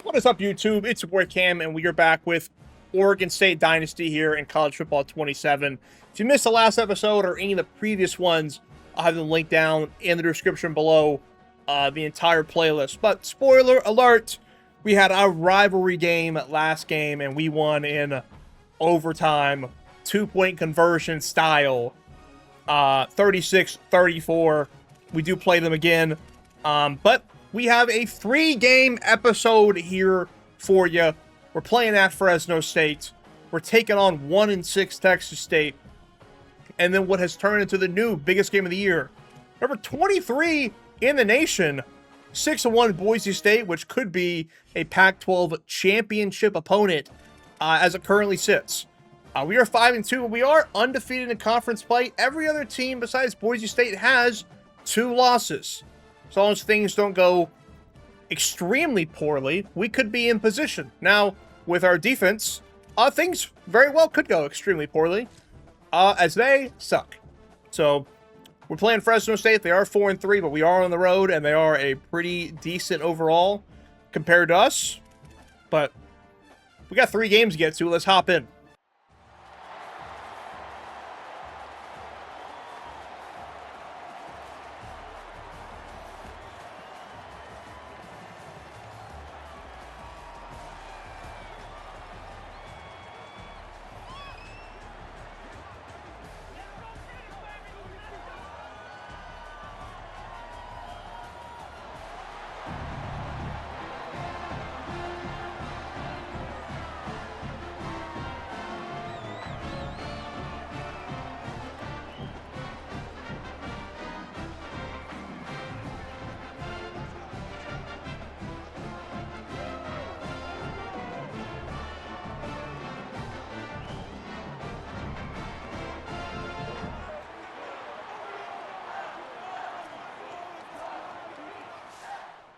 What is up, YouTube? It's your boy Cam, and we are back with Oregon State Dynasty here in College Football 27. If you missed the last episode or any of the previous ones, I'll have them linked down in the description below, the entire playlist. But spoiler alert, we had a rivalry game last game, and we won in overtime, 2-point conversion style, 36-34. We do play them again, but we have a 3-game episode here for you. We're playing at Fresno State. We're taking on 1-6 Texas State. And then what has turned into the new biggest game of the year. Number 23 in the nation. 6-1 Boise State, which could be a Pac-12 championship opponent as it currently sits. We are 5-2. We are undefeated in conference play. Every other team besides Boise State has 2 losses. As long as things don't go extremely poorly, we could be in position. Now, with our defense, things very well could go extremely poorly, as they suck. So, we're playing Fresno State. They are 4-3, but we are on the road, and they are a pretty decent overall compared to us. But we got 3 games to get to. Let's hop in.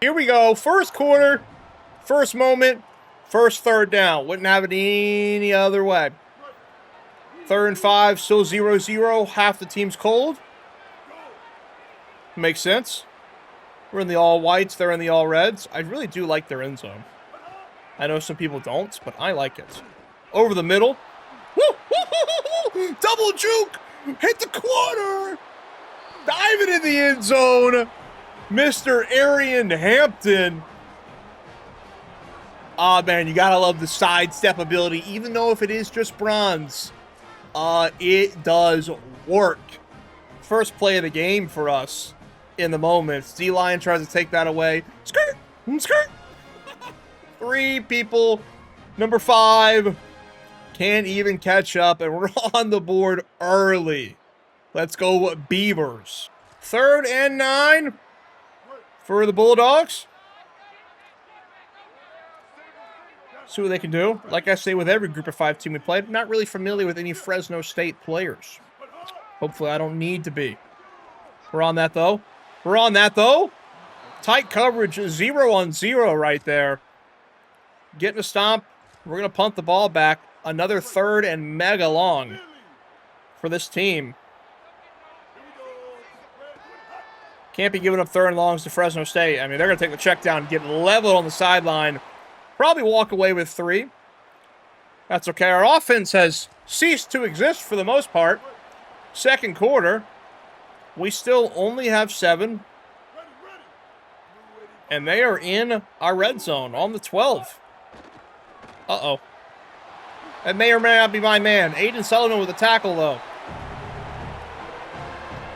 Here we go. First quarter, first moment, first third down. Wouldn't have it any other way. 3rd and 5, still 0-0. Half the team's cold. Makes sense. We're in the all whites. They're in the all reds. I really do like their end zone. I know some people don't, but I like it. Over the middle. Woo! Woo! Double juke! Hit the corner! Diving in the end zone! Mr. Arian Hampton. Man, you gotta love the sidestep ability. Even though if it is just bronze, it does work. First play of the game for us in the moment. D-line tries to take that away. Skirt! Skirt! 3 people. Number 5 can't even catch up, and we're on the board early. Let's go Beavers. 3rd and 9. For the Bulldogs. See what they can do. Like I say with every group of 5 team we played, not really familiar with any Fresno State players. Hopefully I don't need to be. We're on that though. We're on that though. Tight coverage, 0-on-0 right there. Getting a stomp. We're going to punt the ball back. Another 3rd and mega long for this team. Can't be giving up 3rd and longs to Fresno State. I mean, they're going to take the check down, get leveled on the sideline, probably walk away with 3. That's okay. Our offense has ceased to exist for the most part. Second quarter, we still only have 7. And they are in our red zone on the 12. Uh-oh. That may or may not be my man. Aiden Sullivan with a tackle, though.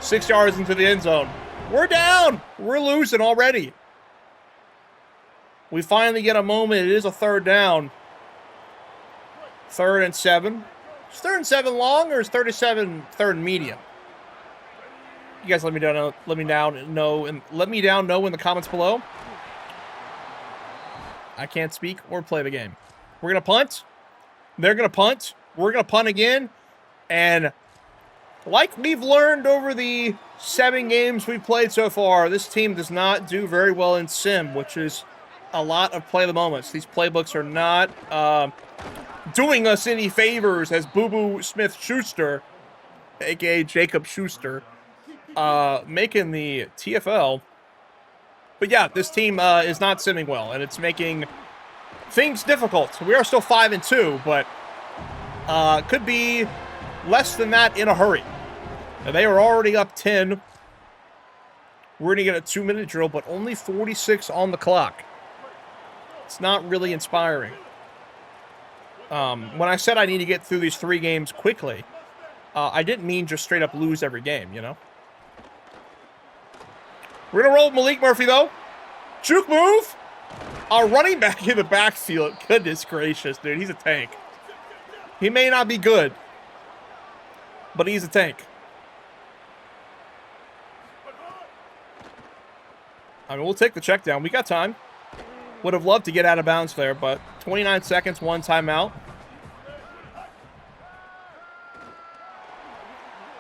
6 yards into the end zone. We're down. We're losing already. We finally get a moment. It is a 3rd down. 3rd and 7. Is 3rd and 7 long, or is 37 3rd and medium? You guys let me down know in the comments below. I can't speak or play the game. We're going to punt. They're going to punt. We're going to punt again. And like we've learned over the 7 games we've played so far, this team does not do very well in sim, which is a lot of play of the moments. These playbooks are not doing us any favors as Boo Boo Smith-Schuster, a.k.a. Jacob Schuster, making the TFL. But yeah, this team is not simming well, and it's making things difficult. We are still 5-2, but could be less than that in a hurry. Now, they are already up 10. We're going to get a 2-minute drill, but only 46 on the clock. It's not really inspiring. When I said I need to get through these 3 games quickly, I didn't mean just straight up lose every game, you know? We're going to roll Malik Murphy, though. Juke move. Our running back in the backfield. Goodness gracious, dude. He's a tank. He may not be good, but he's a tank. I mean, we'll take the check down. We got time. Would have loved to get out of bounds there, but 29 seconds, 1 timeout.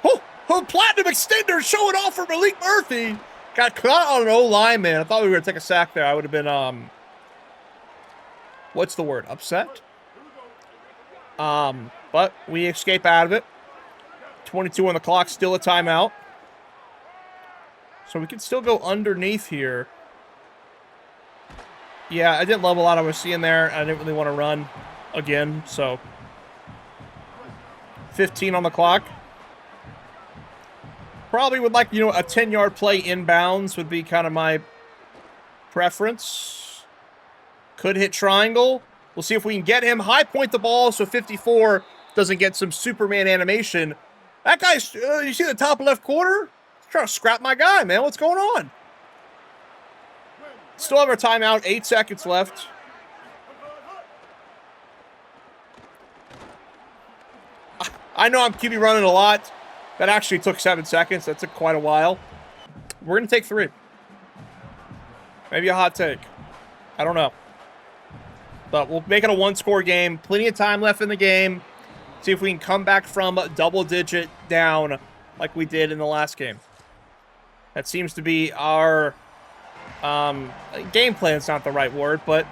Oh, Platinum Extender showing off for Malik Murphy. Got caught on an O-line, man. I thought we were going to take a sack there. I would have been, what's the word? Upset? But we escape out of it. 22 on the clock, still a timeout. So we can still go underneath here. Yeah, I didn't love a lot I was seeing there. I didn't really want to run again, so 15 on the clock. Probably would like, you know, a 10-yard play inbounds would be kind of my preference. Could hit triangle. We'll see if we can get him. High point the ball so 54 doesn't get some Superman animation. That guy's, you see the top left corner? He's trying to scrap my guy, man. What's going on? Still have our timeout. 8 seconds left. I know I'm QB running a lot. That actually took 7 seconds. That took quite a while. We're going to take 3. Maybe a hot take. I don't know. But we'll make it a 1-score game. Plenty of time left in the game. See if we can come back from double-digit down like we did in the last game. That seems to be our game plan's not the right word, but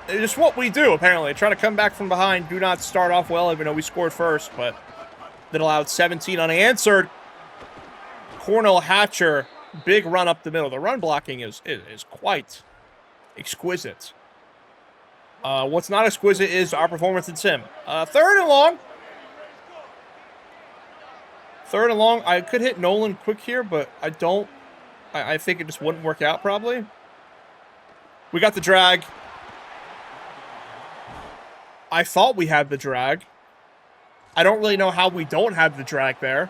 it's just what we do, apparently. Try to come back from behind. Do not start off well, even though we scored first, but that allowed 17 unanswered. Cornell Hatcher, big run up the middle. The run blocking is quite exquisite. What's not exquisite is our performance in sim. 3rd and long. 3rd and long. I could hit Nolan quick here, but I don't. I think it just wouldn't work out, probably. We got the drag. I thought we had the drag. I don't really know how we don't have the drag there.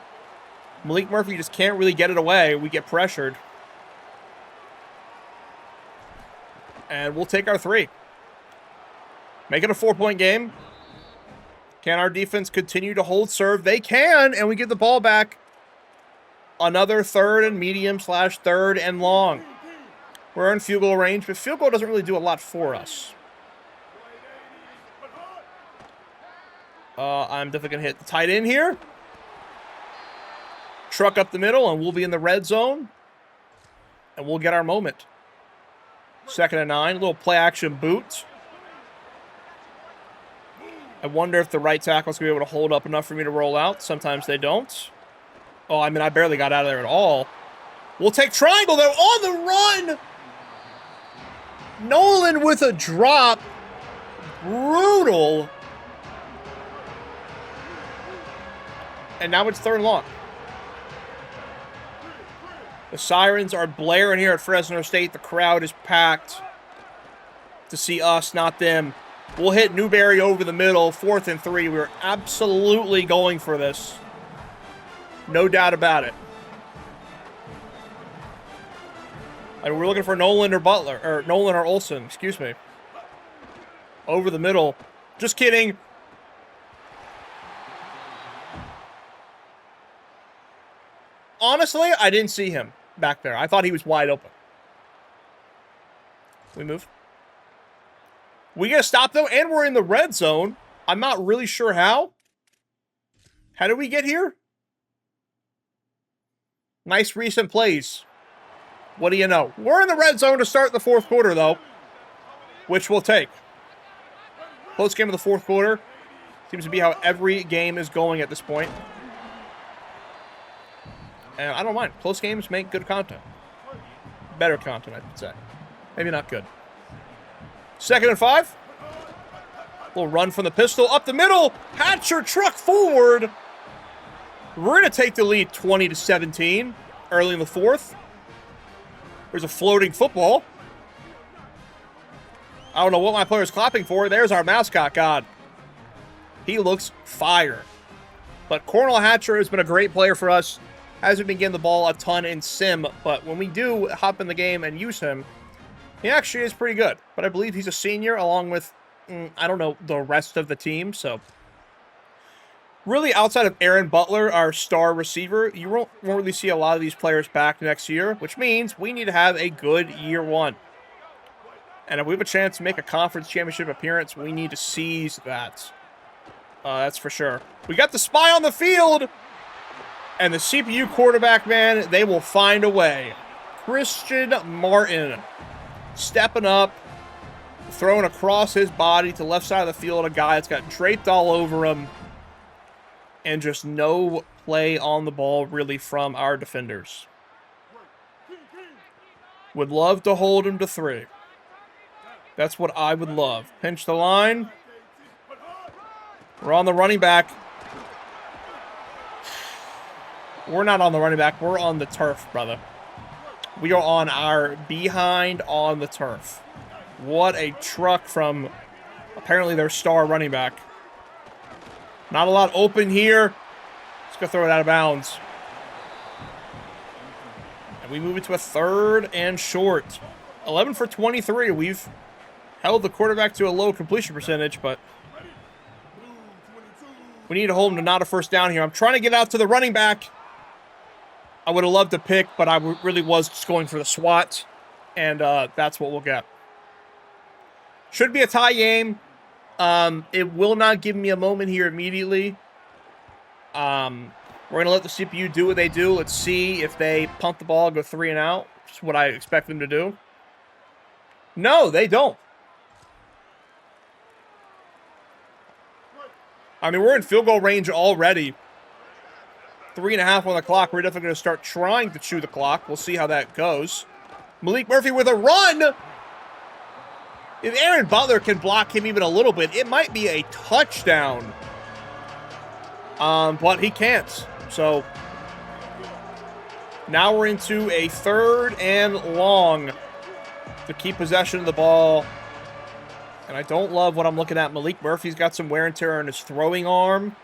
Malik Murphy just can't really get it away. We get pressured. And we'll take our 3. Make it a 4-point game. Can our defense continue to hold serve? They can, and we get the ball back. Another 3rd and medium / 3rd and long. We're in field goal range, but field goal doesn't really do a lot for us. I'm definitely going to hit the tight end here. Truck up the middle, and we'll be in the red zone. And we'll get our moment. 2nd and 9, a little play-action boot. I wonder if the right tackle's going to be able to hold up enough for me to roll out. Sometimes they don't. Oh, I mean, I barely got out of there at all. We'll take triangle, though, on the run! Nolan with a drop. Brutal. And now it's 3rd and long. The sirens are blaring here at Fresno State. The crowd is packed to see us, not them. We'll hit Newberry over the middle. 4th and 3. We're absolutely going for this. No doubt about it. And we're looking for Nolan or Butler. Or Nolan or Olsen, excuse me. Over the middle. Just kidding. Honestly, I didn't see him back there. I thought he was wide open. We move. We get a stop, though, and we're in the red zone. I'm not really sure how. How did we get here? Nice recent plays. What do you know? We're in the red zone to start the 4th quarter, though, which we'll take. Close game of the 4th quarter. Seems to be how every game is going at this point. And I don't mind. Close games make good content. Better content, I should say. Maybe not good. 2nd and 5. Little run from the pistol. Up the middle. Hatcher truck forward. We're going to take the lead 20-17 early in the fourth. There's a floating football. I don't know what my player's clapping for. There's our mascot god. He looks fire. But Cornell Hatcher has been a great player for us. Hasn't been getting the ball a ton in sim, but when we do hop in the game and use him, he actually is pretty good. But I believe he's a senior along with, I don't know, the rest of the team. So really, outside of Aaron Butler, our star receiver, you won't really see a lot of these players back next year, which means we need to have a good year one. And if we have a chance to make a conference championship appearance, we need to seize that. That's for sure. We got the spy on the field. And the CPU quarterback, man, they will find a way. Christian Martin stepping up, throwing across his body to the left side of the field. A guy that's got draped all over him. And just no play on the ball, really, from our defenders. Would love to hold him to 3. That's what I would love. Pinch the line. We're on the running back. We're not on the running back. We're on the turf, brother. We are on our behind on the turf. What a truck from apparently their star running back. Not a lot open here. Let's go throw it out of bounds. And we move it to a 3rd and short. 11 for 23. We've held the quarterback to a low completion percentage, but we need to hold him to not a first down here. I'm trying to get out to the running back. I would have loved to pick, but I really was just going for the SWAT, and that's what we'll get. Should be a tie game. It will not give me a moment here immediately. We're going to let the CPU do what they do. Let's see if they punt the ball, go 3 and out, which is what I expect them to do. No, they don't. I mean, we're in field goal range already. 3.5 on the clock. We're definitely going to start trying to chew the clock. We'll see how that goes. Malik Murphy with a run. If Aaron Butler can block him even a little bit, it might be a touchdown. But he can't. So now we're into a 3rd and long to keep possession of the ball. And I don't love what I'm looking at. Malik Murphy's got some wear and tear on his throwing arm.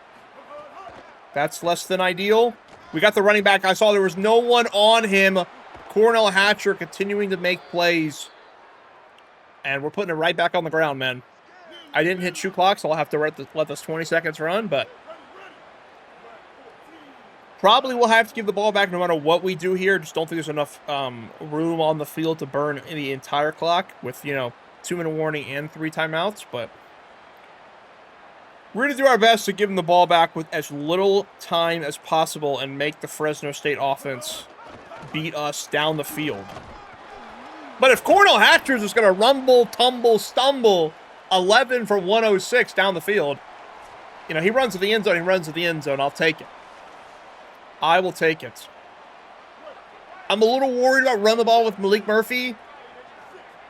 That's less than ideal. We got the running back. I saw there was no one on him. Cornell Hatcher continuing to make plays. And we're putting it right back on the ground, man. I didn't hit shoe clock, so I'll have to let this 20 seconds run, but probably we'll have to give the ball back no matter what we do here. Just don't think there's enough room on the field to burn the entire clock with, 2-minute warning and 3 timeouts, but we're going to do our best to give them the ball back with as little time as possible and make the Fresno State offense beat us down the field. But if Cornell Hatcher is just going to rumble, tumble, stumble 11 for 106 down the field, he runs to the end zone, I'll take it. I will take it. I'm a little worried about running the ball with Malik Murphy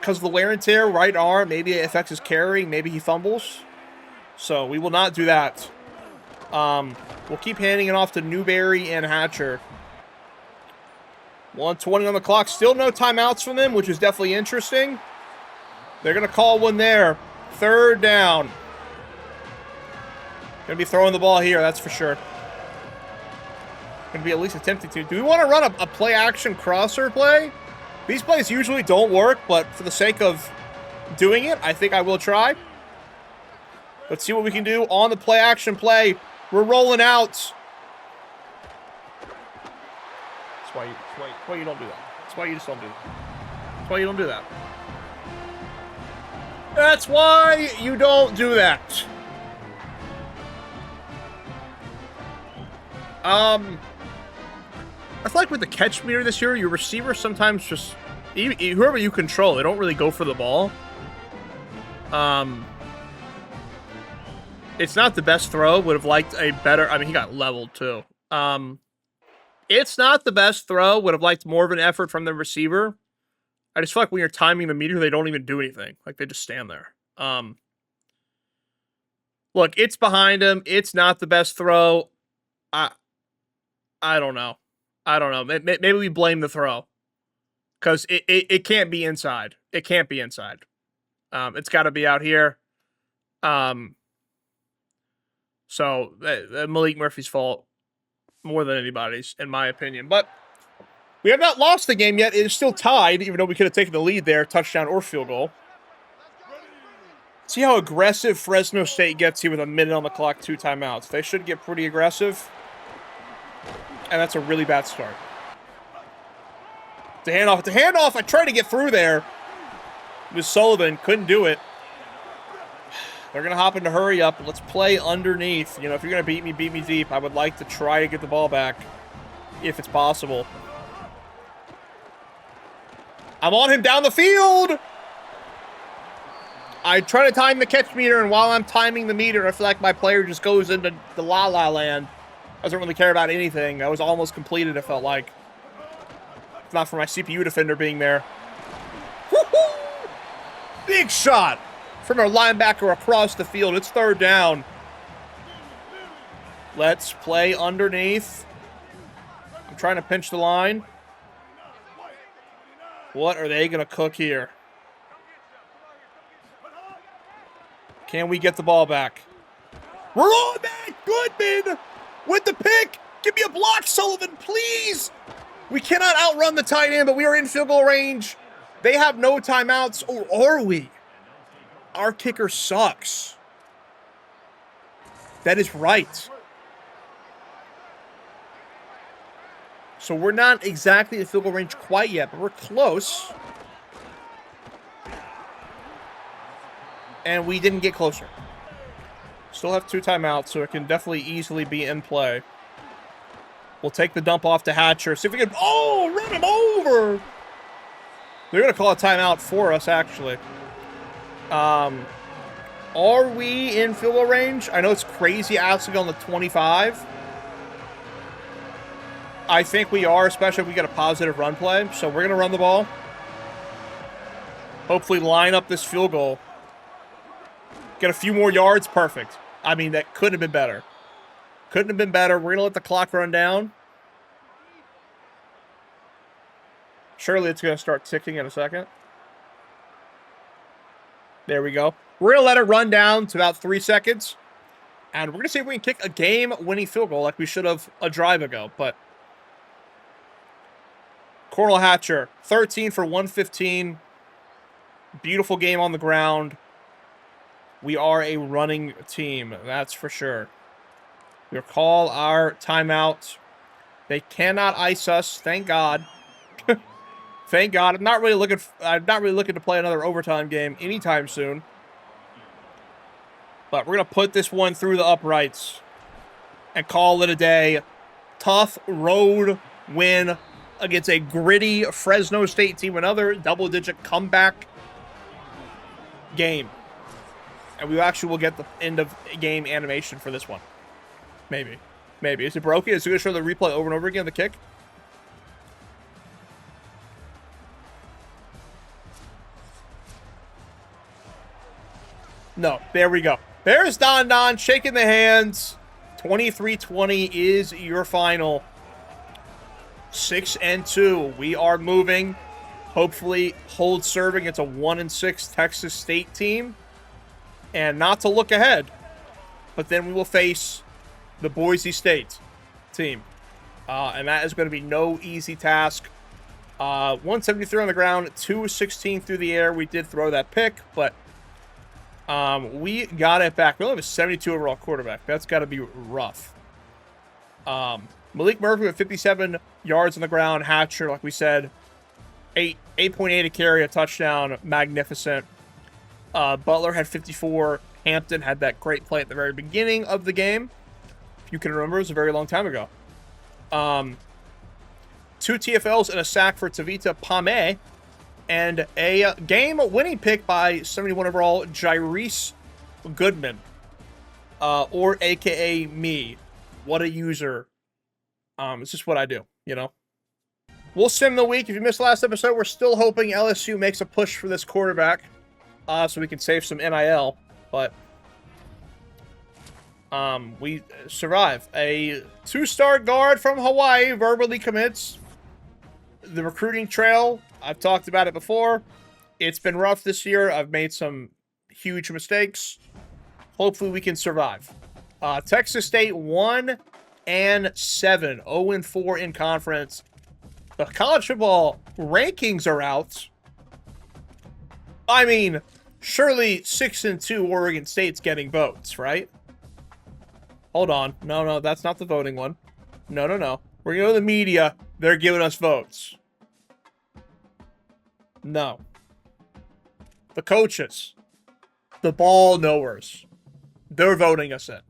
because of the wear and tear, right arm. Maybe it affects his carrying. Maybe he fumbles. So we will not do that. We'll keep handing it off to Newberry and Hatcher. 1:20 on the clock. Still no timeouts from them, which is definitely interesting. They're going to call one there. 3rd down. Going to be throwing the ball here, that's for sure. Going to be at least attempting to. Do we want to run a play-action crosser play? These plays usually don't work, but for the sake of doing it, I think I will try. Let's see what we can do on the play-action play. We're rolling out. That's why you don't do that. That's why you just don't do that. That's why you don't do that. That's why you don't do that. I feel like with the catch meter this year, your receivers sometimes just, whoever you control, they don't really go for the ball. It's not the best throw. Would have liked a better, he got leveled too. It's not the best throw. Would have liked more of an effort from the receiver. I just feel like when you're timing the meter, they don't even do anything. Like, they just stand there. Look, it's behind him. It's not the best throw. I don't know. I don't know. Maybe we blame the throw. Because it can't be inside. It can't be inside. It's got to be out here. So Malik Murphy's fault more than anybody's, in my opinion. But we have not lost the game yet. It is still tied, even though we could have taken the lead there, touchdown or field goal. See how aggressive Fresno State gets here with a minute on the clock, 2 timeouts. They should get pretty aggressive. And that's a really bad start. The handoff. I tried to get through there. It was Sullivan. Couldn't do it. They're going to hop into hurry up. Let's play underneath. You know, if you're going to beat me deep. I would like to try to get the ball back if it's possible. I'm on him down the field. I try to time the catch meter, and while I'm timing the meter, I feel like my player just goes into the la-la land. Doesn't really care about anything. That was almost completed, it felt like. If not for my CPU defender being there. Woo-hoo! Big shot from our linebacker across the field. It's 3rd down. Let's play underneath. I'm trying to pinch the line. What are they going to cook here? Can we get the ball back? We're on that! Goodman with the pick! Give me a block, Sullivan, please! We cannot outrun the tight end, but we are in field goal range. They have no timeouts, or are we? Our kicker sucks. That is right. So we're not exactly in field goal range quite yet, but we're close. And we didn't get closer. Still have 2 timeouts, so it can definitely easily be in play. We'll take the dump off to Hatcher. See if we can... Oh, run him over! They're going to call a timeout for us, actually. Are we in field goal range? I know it's crazy asking on the 25. I think we are, especially if we get a positive run play. So we're going to run the ball. Hopefully line up this field goal. Get a few more yards. Perfect. I mean, that could have been better. Couldn't have been better. We're going to let the clock run down. Surely it's going to start ticking in a second. There we go. We're going to let it run down to about 3 seconds. And we're going to see if we can kick a game-winning field goal like we should have a drive ago. But Cornell Hatcher, 13 for 115. Beautiful game on the ground. We are a running team, that's for sure. We'll call our timeout. They cannot ice us, thank God. Thank God. I'm not really looking to play another overtime game anytime soon. But we're gonna put this one through the uprights and call it a day. Tough road win against a gritty Fresno State team. Another double-digit comeback game. And we actually will get the end of game animation for this one. Maybe. Maybe. Is it broken? Is it going to show the replay over and over again, the kick? No. There we go. There's Don shaking the hands. 23-20 is your final. 6-2. We are moving. Hopefully hold serving. It's a 1-6 Texas State team. And not to look ahead, but then we will face the Boise State team. And that is going to be no easy task. 173 on the ground, 216 through the air. We did throw that pick, but we got it back. We only have a 72 overall quarterback. That's got to be rough. Malik Murphy with 57 yards on the ground. Hatcher, like we said, 8.8 a carry, a touchdown. Magnificent. Butler had 54. Hampton had that great play at the very beginning of the game. If you can remember, it was a very long time ago. 2 TFLs and a sack for Tavita Pame. And a game-winning pick by 71 overall Jairus Goodman. Or a.k.a. me. What a user. It's just what I do, you know? We'll sim the week. If you missed last episode, we're still hoping LSU makes a push for this quarterback. So we can save some NIL. But We survive. A 2-star guard from Hawaii verbally commits. The recruiting trail, I've talked about it before. It's been rough this year. I've made some huge mistakes. Hopefully we can survive. Texas State 1-7, 0-4 in conference. The college football rankings are out. I mean, surely 6-2 Oregon State's getting votes, right? Hold on. No, that's not the voting one. No. We're going to the media. They're giving us votes. No. The coaches. The ball knowers. They're voting us in.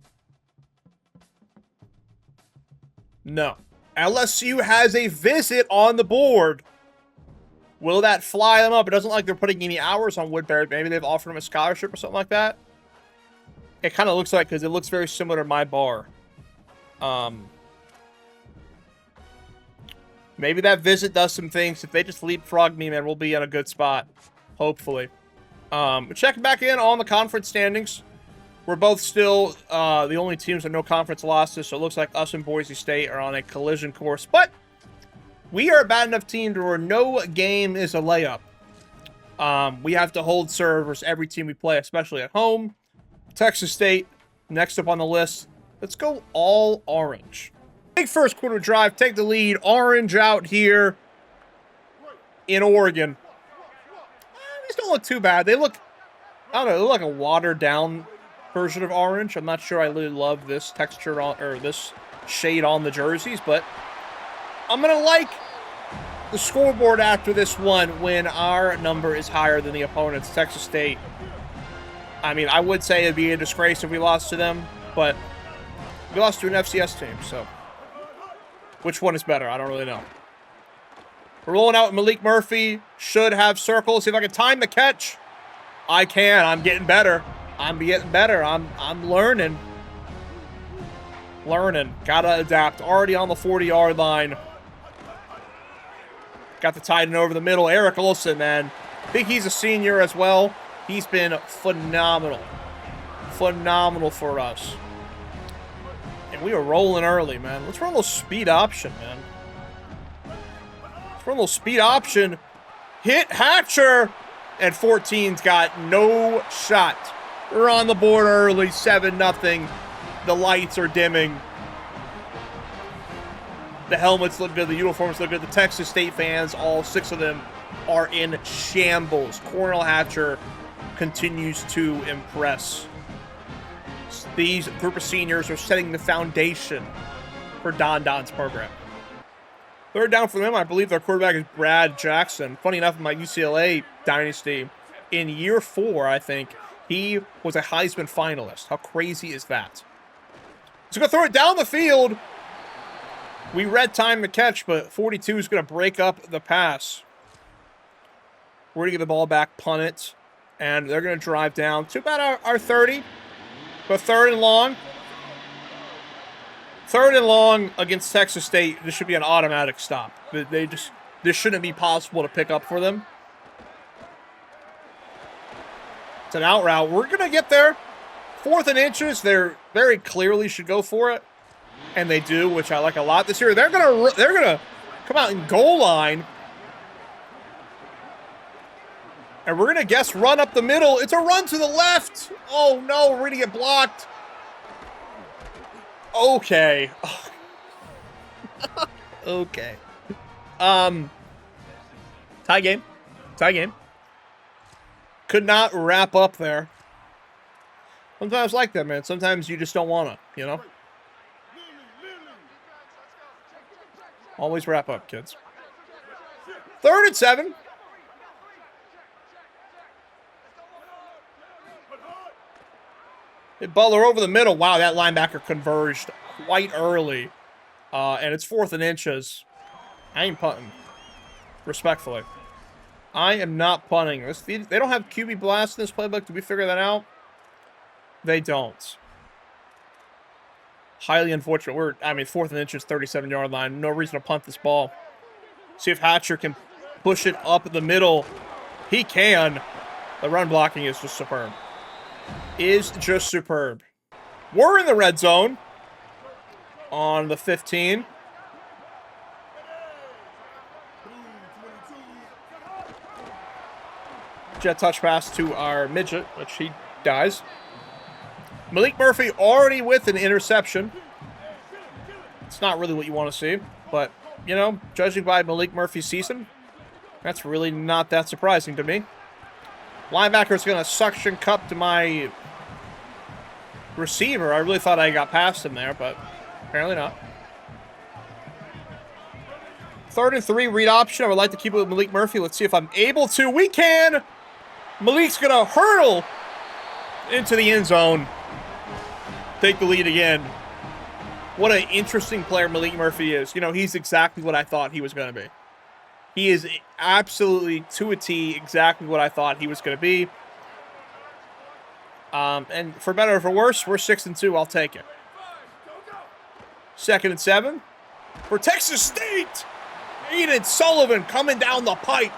No. LSU has a visit on the board. Will that fly them up? It doesn't look like they're putting any hours on Woodbury. Maybe they've offered him a scholarship or something like that. It kind of looks like, because it looks very similar to my bar. Maybe that visit does some things. If they just leapfrog me, man, we'll be in a good spot. Hopefully. Checking back in on the conference standings. We're both still the only teams with no conference losses, so it looks like us and Boise State are on a collision course. But we are a bad enough team to where no game is a layup. We have to hold serve versus every team we play, especially at home. Texas State, next up on the list. Let's go all orange. Big first quarter drive, take the lead. Orange out here in Oregon. These don't look too bad. They look, I don't know, they look like a watered down version of orange. I'm not sure I really love this texture on, or this shade on the jerseys, but I'm going to like the scoreboard after this one when our number is higher than the opponent's. Texas State. I mean, I would say it'd be a disgrace if we lost to them, but we lost to an FCS team, so which one is better? I don't really know. We're rolling out Malik Murphy. Should have circles. See if I can time the catch. I can. I'm getting better. I'm getting better. I'm learning. Gotta adapt. Already on the 40-yard line. Got the tight end over the middle. Eric Olson, man. I think he's a senior as well. He's been phenomenal. Phenomenal for us. And we were rolling early, man. Let's run a little speed option, man. Let's run a little speed option. Hit Hatcher. And 14's got no shot. We're on the board early. 7-0. The lights are dimming. The helmets look good. The uniforms look good. The Texas State fans, all 6 of them, are in shambles. Cornell Hatcher continues to impress. These group of seniors are setting the foundation for Don's program. Third down for them. I believe their quarterback is Brad Jackson. Funny enough, in my UCLA dynasty, in year 4, I think, he was a Heisman finalist. How crazy is that? He's going to throw it down the field. We read time to catch, but 42 is going to break up the pass. We're going to get the ball back, punt it, and they're going to drive down to about our 30. But third and long. Third and long against Texas State. This should be an automatic stop. This shouldn't be possible to pick up for them. It's an out route. We're going to get there. 4th and inches. They're very clearly should go for it. And they do, which I like a lot this year. They're gonna come out in goal line. And we're going to guess run up the middle. It's a run to the left. Oh, no. We're going to get blocked. Okay. Okay. Tie game. Tie game. Could not wrap up there. Sometimes like that, man. Sometimes you just don't want to, you know? Always wrap up, kids. 3rd and 7. Hit Butler over the middle. Wow, that linebacker converged quite early. And it's 4th and inches. I ain't punting. Respectfully. I am not punting. They don't have QB blast in this playbook. Did we figure that out? They don't. Highly unfortunate. 4th and inches, 37-yard line. No reason to punt this ball. See if Hatcher can push it up the middle. He can. The run blocking is just superb. Is just superb. We're in the red zone on the 15. Jet touch pass to our midget, which he dies. Malik Murphy already with an interception. It's not really what you want to see, but, you know, judging by Malik Murphy's season, that's really not that surprising to me. Linebacker's going to suction cup to my receiver. I really thought I got past him there, but apparently not. 3rd and 3, read option. I would like to keep it with Malik Murphy. Let's see if I'm able to. We can! Malik's going to hurdle into the end zone. Take the lead again. What an interesting player Malik Murphy is. You know, he's exactly what I thought he was going to be. He is absolutely, to a T, exactly what I thought he was going to be. And for better or for worse, we're 6-2. I'll take it. 2nd and 7. For Texas State. Aiden Sullivan coming down the pipe.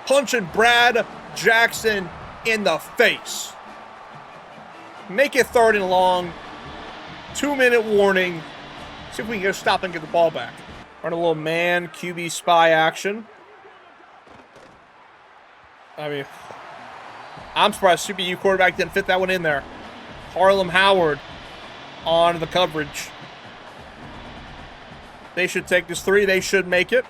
Punching Brad Jackson in the face. Make it 3rd and long. 2-minute warning. See if we can get a stop and get the ball back. Run a little man QB spy action. I mean, I'm surprised CPU quarterback didn't fit that one in there. Harlem Howard on the coverage. They should take this 3. They should make it.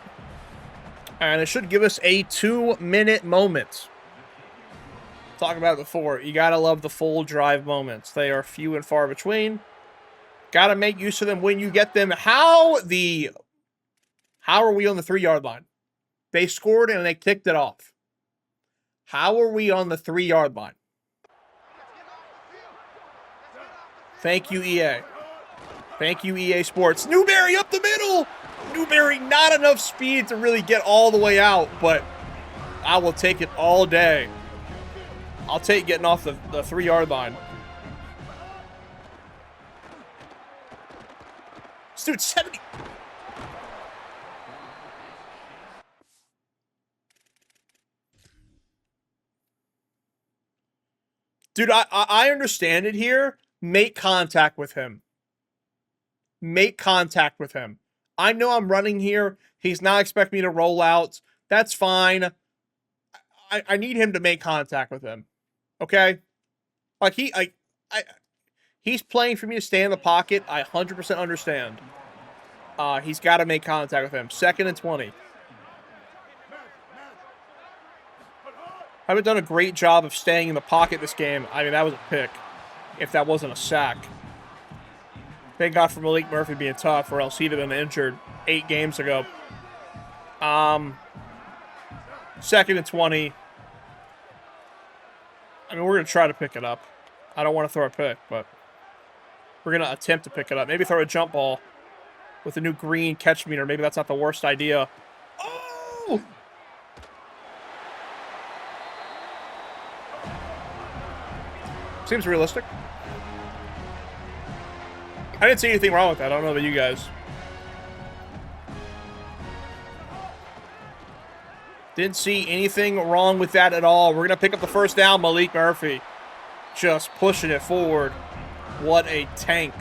And it should give us a 2-minute moment. Talk about it before. You got to love the full drive moments. They are few and far between. Got to make use of them when you get them. How are we on the 3-yard line? They scored and they kicked it off. How are we on the 3-yard line? Thank you, EA. Thank you, EA Sports. Newberry up the middle. Newberry, not enough speed to really get all the way out, but I will take it all day. I'll take getting off the 3-yard line. Dude, 70. Dude, I understand it here. Make contact with him. Make contact with him. I know I'm running here. He's not expecting me to roll out. That's fine. I need him to make contact with him. Okay? Like, he's playing for me to stay in the pocket. I 100% understand. He's got to make contact with him. 2nd and 20. Haven't done a great job of staying in the pocket this game. I mean, that was a pick. If that wasn't a sack. Thank God for Malik Murphy being tough, or else he'd have been injured 8 games ago. 2nd and 20. I mean, we're going to try to pick it up. I don't want to throw a pick, but we're going to attempt to pick it up. Maybe throw a jump ball with a new green catch meter. Maybe that's not the worst idea. Oh! Seems realistic. I didn't see anything wrong with that. I don't know about you guys. Didn't see anything wrong with that at all. We're going to pick up the 1st down. Malik Murphy just pushing it forward. What a tank.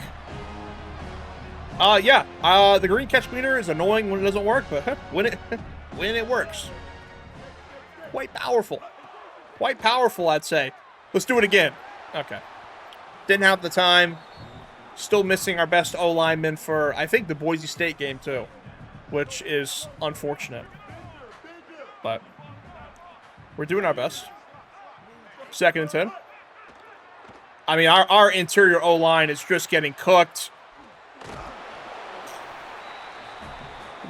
The green catch meter is annoying when it doesn't work, but when it works. Quite powerful. Quite powerful, I'd say. Let's do it again. Okay. Didn't have the time. Still missing our best O-lineman for, I think, the Boise State game, too. Which is unfortunate. But we're doing our best. 2nd and 10. I mean, our interior O-line is just getting cooked.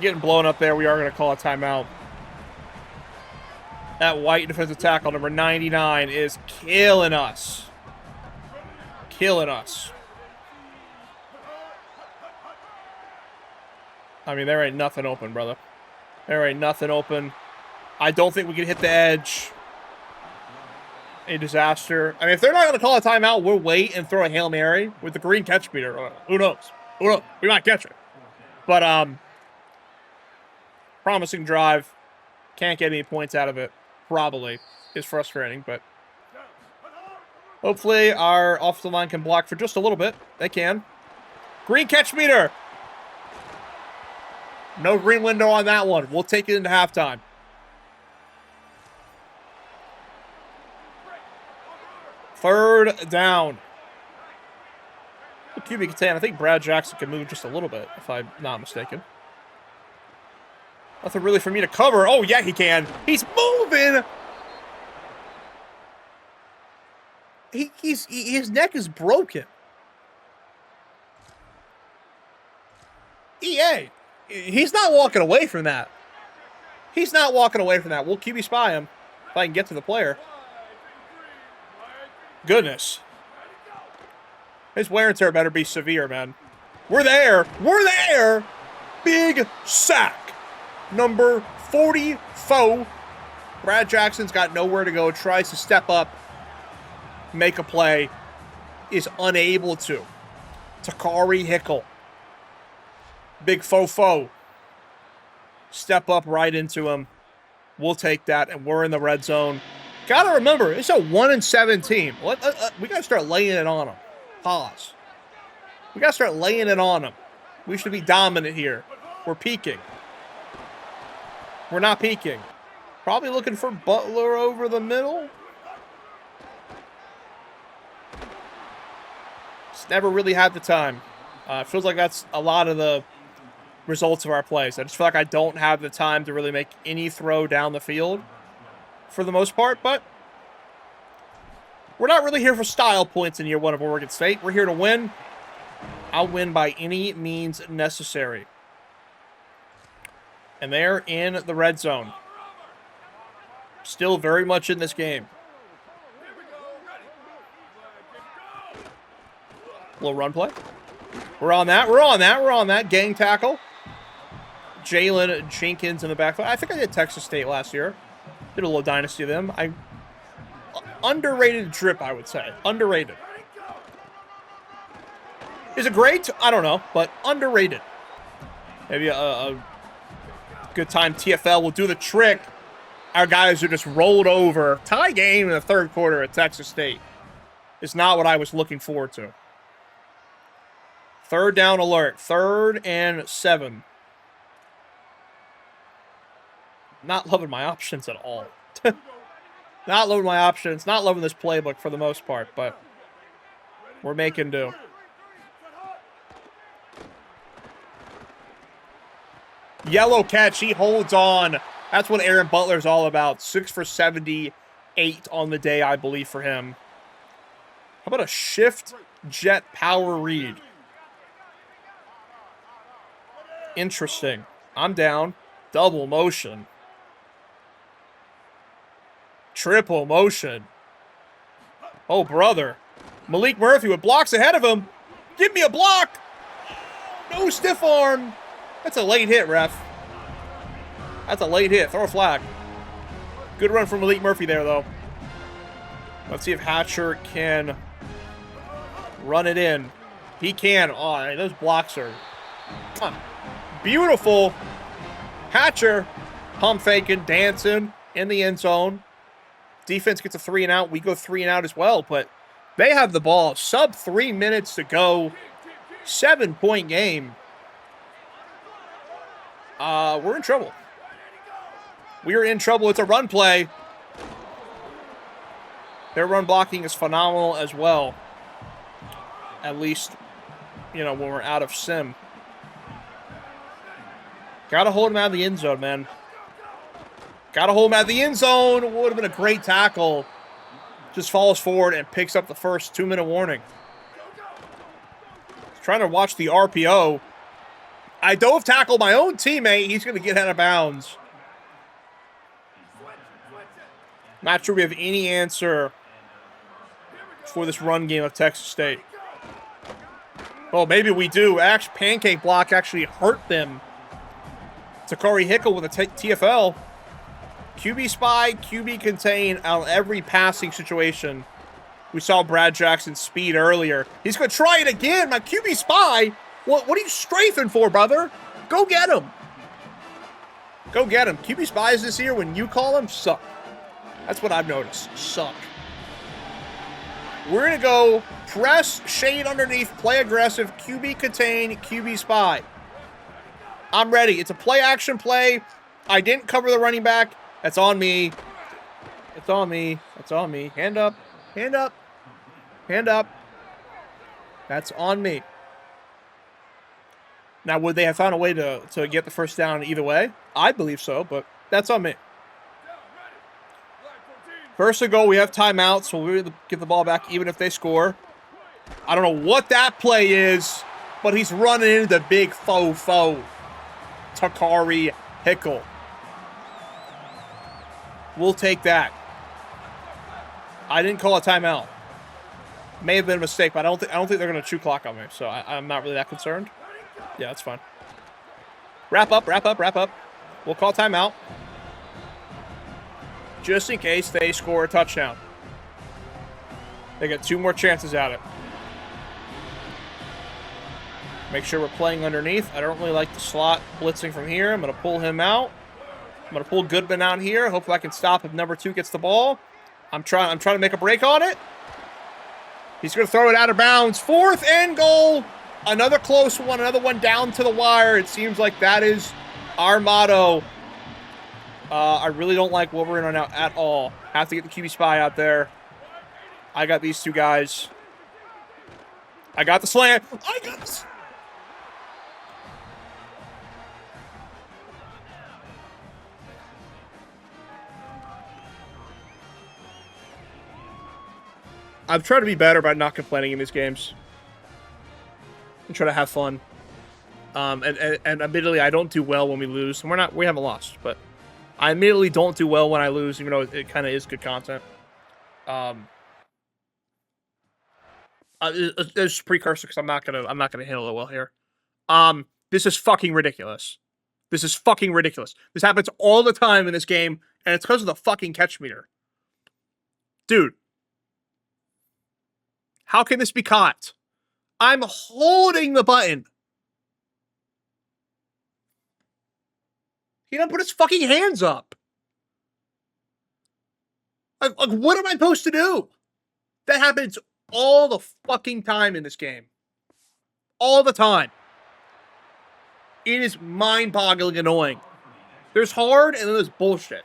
Getting blown up there. We are going to call a timeout. That white defensive tackle, number 99, is killing us. Killing us. I mean, there ain't nothing open, brother. There ain't nothing open. I don't think we can hit the edge. A disaster. I mean, if they're not going to call a timeout, we'll wait and throw a Hail Mary with the green catch meter. Who knows? Who knows? We might catch it. But, promising drive. Can't get any points out of it. Probably. Is frustrating, but Hopefully our offensive line can block for just a little bit. They can. Green catch meter. No green window on that one. We'll take it into halftime. Third down. QB contain. I think Brad Jackson can move just a little bit, if I'm not mistaken. Nothing really for me to cover. Oh, yeah, he can. He's moving. His neck is broken. EA. He's not walking away from that. He's not walking away from that. We'll QB spy him if I can get to the player. Goodness. His wear and tear better be severe, man. We're there. We're there. Big sack. Number 44. Brad Jackson's got nowhere to go. Tries to step up. Make a play. Is unable to. Takari Hickle. Big fofo. Step up right into him. We'll take that, and we're in the red zone. Gotta remember, it's a 1-7 team. We gotta start laying it on them. Pause. We gotta start laying it on them. We should be dominant here. We're peaking. We're not peaking. Probably looking for Butler over the middle. Just never really had the time. It feels like that's a lot of the results of our plays. I just feel like I don't have the time to really make any throw down the field for the most part, but we're not really here for style points in year one of Oregon State. We're here to win. I'll win by any means necessary. And they're in the red zone. Still very much in this game. Little run play. We're on that. We're on that. We're on that. Gang tackle. Jalen Jenkins in the backfield. I think I did Texas State last year. Did a little dynasty of them. Underrated trip, I would say. Underrated. Is it great? I don't know, but underrated. Maybe a good time TFL will do the trick. Our guys are just rolled over. Tie game in the third quarter at Texas State. Is not what I was looking forward to. Third down alert. 3rd and 7. Not loving my options at all. Not loving my options. Not loving this playbook for the most part, but we're making do. Yellow catch. He holds on. That's what Aaron Butler's all about. 6 for 78 on the day, I believe, for him. How about a shift jet power read? Interesting. I'm down. Double motion. Triple motion. Oh, brother. Malik Murphy with blocks ahead of him. Give me a block. No stiff arm. That's a late hit, ref. That's a late hit. Throw a flag. Good run from Malik Murphy there, though. Let's see if Hatcher can run it in. He can. Oh, those blocks are beautiful. Hatcher pump faking, dancing in the end zone. Defense gets a 3 and out. We go 3 and out as well, but they have the ball. Sub 3 minutes to go. 7-point game. We're in trouble. We are in trouble. It's a run play. Their run blocking is phenomenal as well. At least, when we're out of sim. Gotta hold him out of the end zone, man. Gotta hold him out of the end zone. Would have been a great tackle. Just falls forward and picks up the first 2-minute warning. Trying to watch the RPO. I dove tackle my own teammate. He's going to get out of bounds. Not sure we have any answer for this run game of Texas State. Oh, maybe we do. Pancake block actually hurt them. Takari Hickle with a TFL. QB spy, QB contain on every passing situation. We saw Brad Jackson's speed earlier. He's going to try it again. My QB spy. What are you strafing for, brother? Go get him. Go get him. QB spies this year, when you call them, suck. That's what I've noticed. Suck. We're going to go press, shade underneath, play aggressive, QB contain, QB spy. I'm ready. It's a play-action play. I didn't cover the running back. That's on me. It's on me. That's on me. Hand up. Hand up. Hand up. That's on me. Now, would they have found a way to get the first down either way? I believe so, but that's on me. First and goal, we have timeout, so we'll get the ball back even if they score. I don't know what that play is, but he's running into the big faux. Takari Hickle. We'll take that. I didn't call a timeout. May have been a mistake, but I don't think they're going to chew clock on me, so I'm not really that concerned. Yeah, that's fine. Wrap up. We'll call timeout. Just in case they score a touchdown. They get 2 more chances at it. Make sure we're playing underneath. I don't really like the slot blitzing from here. I'm going to pull him out. I'm going to pull Goodman out here. Hopefully I can stop if number 2 gets the ball. I'm trying to make a break on it. He's going to throw it out of bounds. 4th and goal. Another close one. Another one down to the wire. It seems like that is our motto. I really don't like what we're in on now at all. Have to get the QB spy out there. I got these 2 guys. I got the slant. I got this. I've tried to be better by not complaining in these games. And try to have fun. And admittedly, I don't do well when we lose. And we haven't lost, but I admittedly don't do well when I lose, even though it kind of is good content. There's a precursor because I'm not gonna handle it well here. This is fucking ridiculous. This happens all the time in this game, and it's because of the fucking catch meter. Dude. How can this be caught? I'm holding the button. He didn't put his fucking hands up. Like, what am I supposed to do? That happens all the fucking time in this game. All the time. It is mind-boggling annoying. There's hard and then there's bullshit.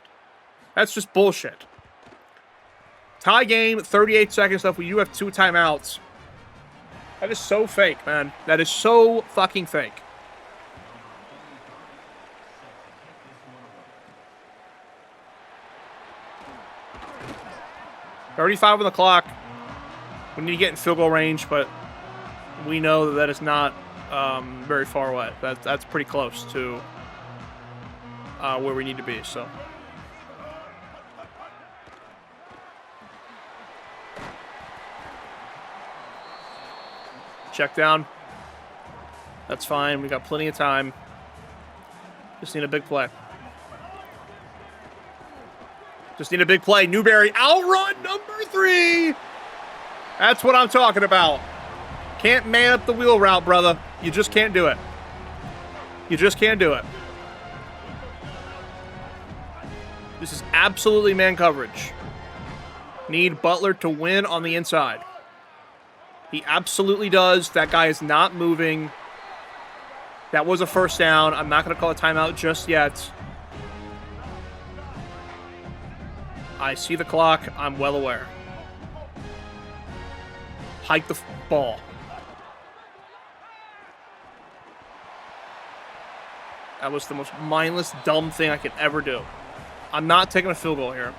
That's just bullshit. Tie game, 38 seconds left. We do have 2 timeouts. That is so fake, man. That is so fucking fake. $35 on the clock. We need to get in field goal range, but we know that is not very far away. That's pretty close to where we need to be, so. Check down. That's fine. We got plenty of time. Just need a big play. Newberry outrun number 3. That's what I'm talking about. Can't man up the wheel route, brother. You just can't do it. This is absolutely man coverage. Need Butler to win on the inside. He absolutely does. That guy is not moving. That was a first down. I'm not going to call a timeout just yet. I see the clock. I'm well aware. Hike the ball. That was the most mindless, dumb thing I could ever do. I'm not taking a field goal here.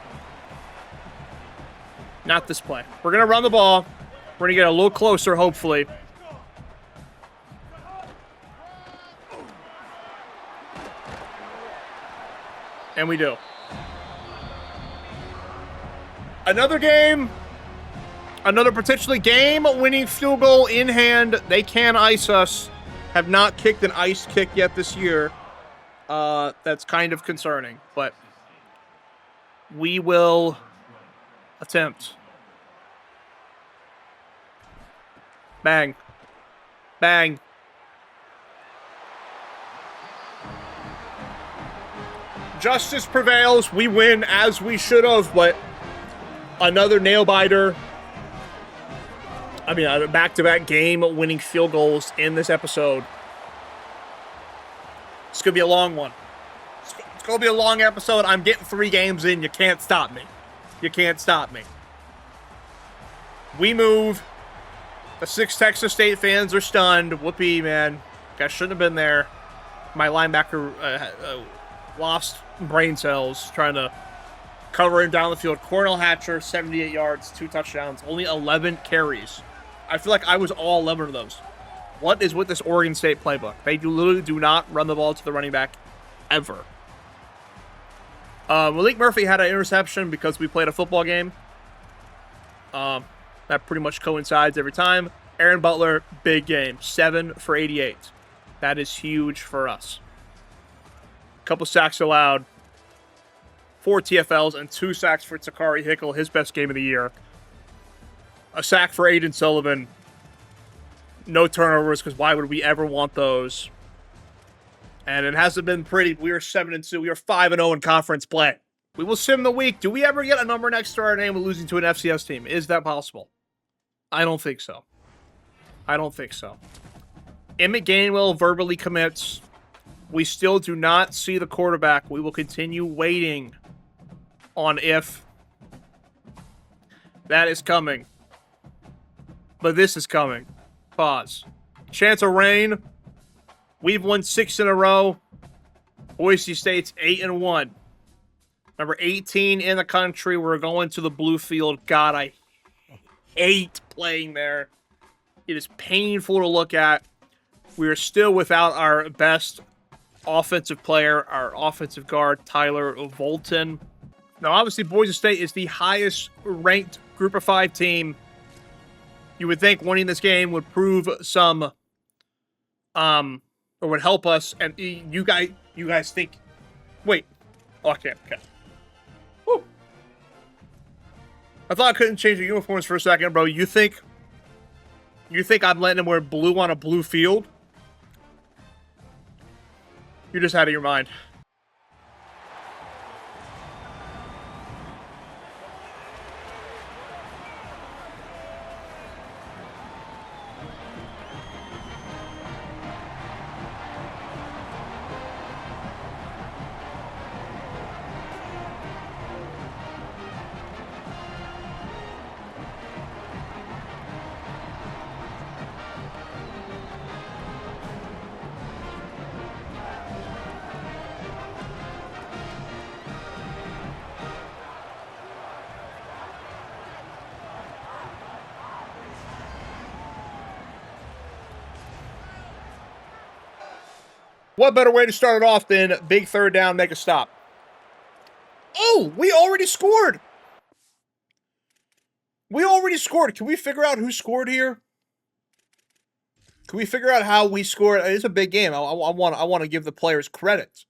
Not this play. We're going to run the ball. We're going to get a little closer, hopefully. And we do. Another game. Another potentially game-winning field goal in hand. They can ice us. Have not kicked an iced kick yet this year. That's kind of concerning. But we will attempt. Bang. Bang. Justice prevails. We win as we should have, but another nail biter. back-to-back game-winning field goals in this episode. It's going to be a long one. It's going to be a long episode. I'm getting 3 games in. You can't stop me. You can't stop me. We move. The 6 Texas State fans are stunned. Whoopee, man. I shouldn't have been there. My linebacker lost brain cells trying to cover him down the field. Cornell Hatcher, 78 yards, 2 touchdowns, only 11 carries. I feel like I was all 11 of those. What is with this Oregon State playbook? They literally do not run the ball to the running back ever. Malik Murphy had an interception because we played a football game. That pretty much coincides every time. Aaron Butler, big game. 7 for 88. That is huge for us. Couple sacks allowed. 4 TFLs and 2 sacks for Takari Hickle, his best game of the year. A sack for Aiden Sullivan. No turnovers, because why would we ever want those? And it hasn't been pretty. We are 7-2. We are 5-0 in conference play. We will sim the week. Do we ever get a number next to our name with losing to an FCS team? Is that possible? I don't think so. I don't think so. Emmett Gainwell verbally commits. We still do not see the quarterback. We will continue waiting on if that is coming. But this is coming. Pause. Chance of rain. We've won 6 in a row. Boise State's 8-1. Number 18 in the country. We're going to the blue field. God, I hate playing there. It is painful to look at. We are still without our best offensive player, our offensive guard, Tyler Volton. Now, obviously, Boise State is the highest ranked Group of 5 team. You would think winning this game would prove some, or would help us. And you guys think, wait, okay. Woo. I thought I couldn't change the uniforms for a second, bro. You think I'm letting them wear blue on a blue field? You're just out of your mind. What better way to start it off than big third down, make a stop? Oh, we already scored. We already scored. Can we figure out who scored here? Can we figure out how we scored? It's a big game. I want to give the players credit.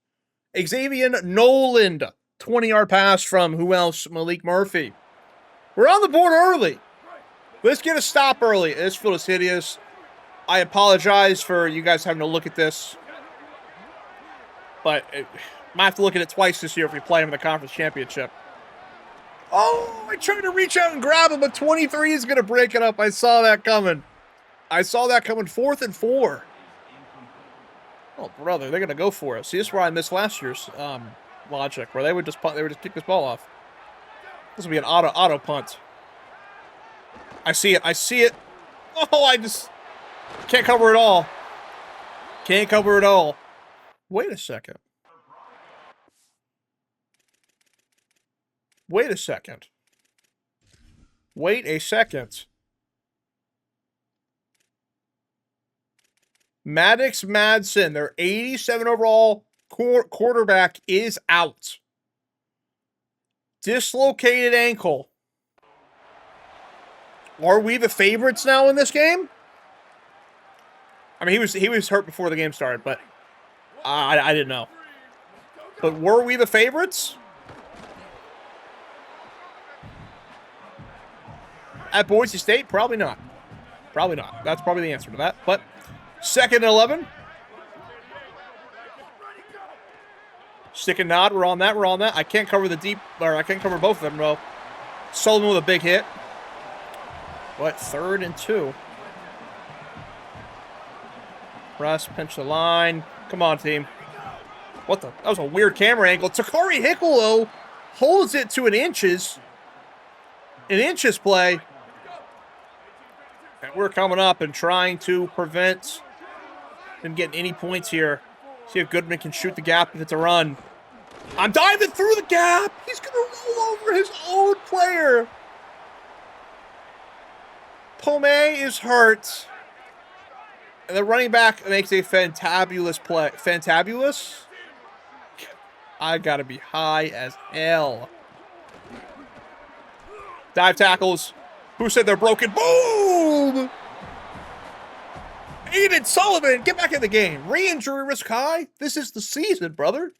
Xavier Noland, 20-yard pass from who else? Malik Murphy. We're on the board early. Let's get a stop early. This field is hideous. I apologize for you guys having to look at this. But might have to look at it twice this year if we play him in the conference championship. Oh, I tried to reach out and grab him, but 23 is going to break it up. I saw that coming. 4th and 4. Oh, brother, they're going to go for it. See, this is where I missed last year's logic, where they would just kick this ball off. This will be an auto punt. I see it. Oh, I just can't cover it all. Can't cover it all. Wait a second. Maddox Madsen, their 87 overall quarterback, is out. Dislocated ankle. Are we the favorites now in this game? I mean, he was hurt before the game started, but I didn't know. But were we the favorites? At Boise State? Probably not. Probably not. That's probably the answer to that. But 2nd and 11. Stick and nod. We're on that. I can't cover the deep, or I can't cover both of them, bro. Sullivan with a big hit. What? 3rd and 2. Press, pinch the line. Come on, team. What the? That was a weird camera angle. Takari Hickle holds it to an inches play. And we're coming up and trying to prevent them getting any points here. See if Goodman can shoot the gap if it's a run. I'm diving through the gap. He's going to roll over his own player. Pomey is hurt. And the running back makes a fantabulous play. Fantabulous? I got to be high as hell. Dive tackles. Who said they're broken? Boom! Aiden Sullivan, get back in the game. Re-injury risk high. This is the season, brother.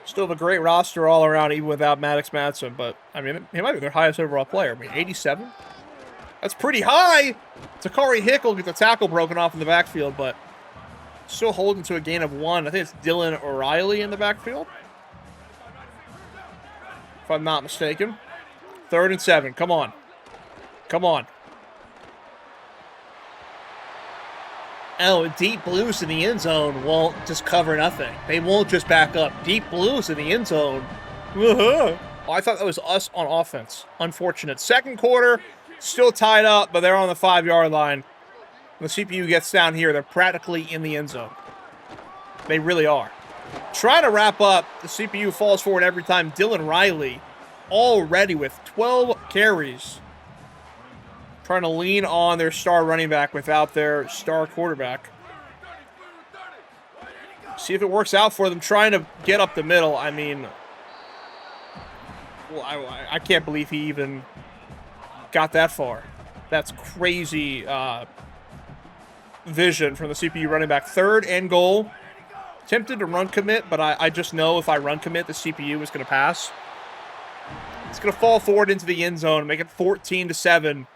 Still have a great roster all around, even without Maddox Madsen. But, I mean, he might be their highest overall player. I mean, 87? That's pretty high. Takari Hickle gets the tackle broken off in the backfield, but still holding to a gain of 1. I think it's Dylan O'Reilly in the backfield, if I'm not mistaken. 3rd and 7. Come on. Come on. Oh, Deep Blues in the end zone won't just cover nothing. They won't just back up. Deep Blues in the end zone. Oh, I thought that was us on offense. Unfortunate. Second quarter, still tied up, but they're on the 5-yard line. When the CPU gets down here, they're practically in the end zone. They really are. Trying to wrap up, the CPU falls forward every time. Dylan Riley already with 12 carries. Trying to lean on their star running back without their star quarterback. See if it works out for them. Trying to get up the middle. I mean, well, I can't believe he even got that far. That's crazy vision from the CPU running back. 3rd and goal. Tempted to run commit, but I just know if I run commit, the CPU is going to pass. It's going to fall forward into the end zone, make it 14-7.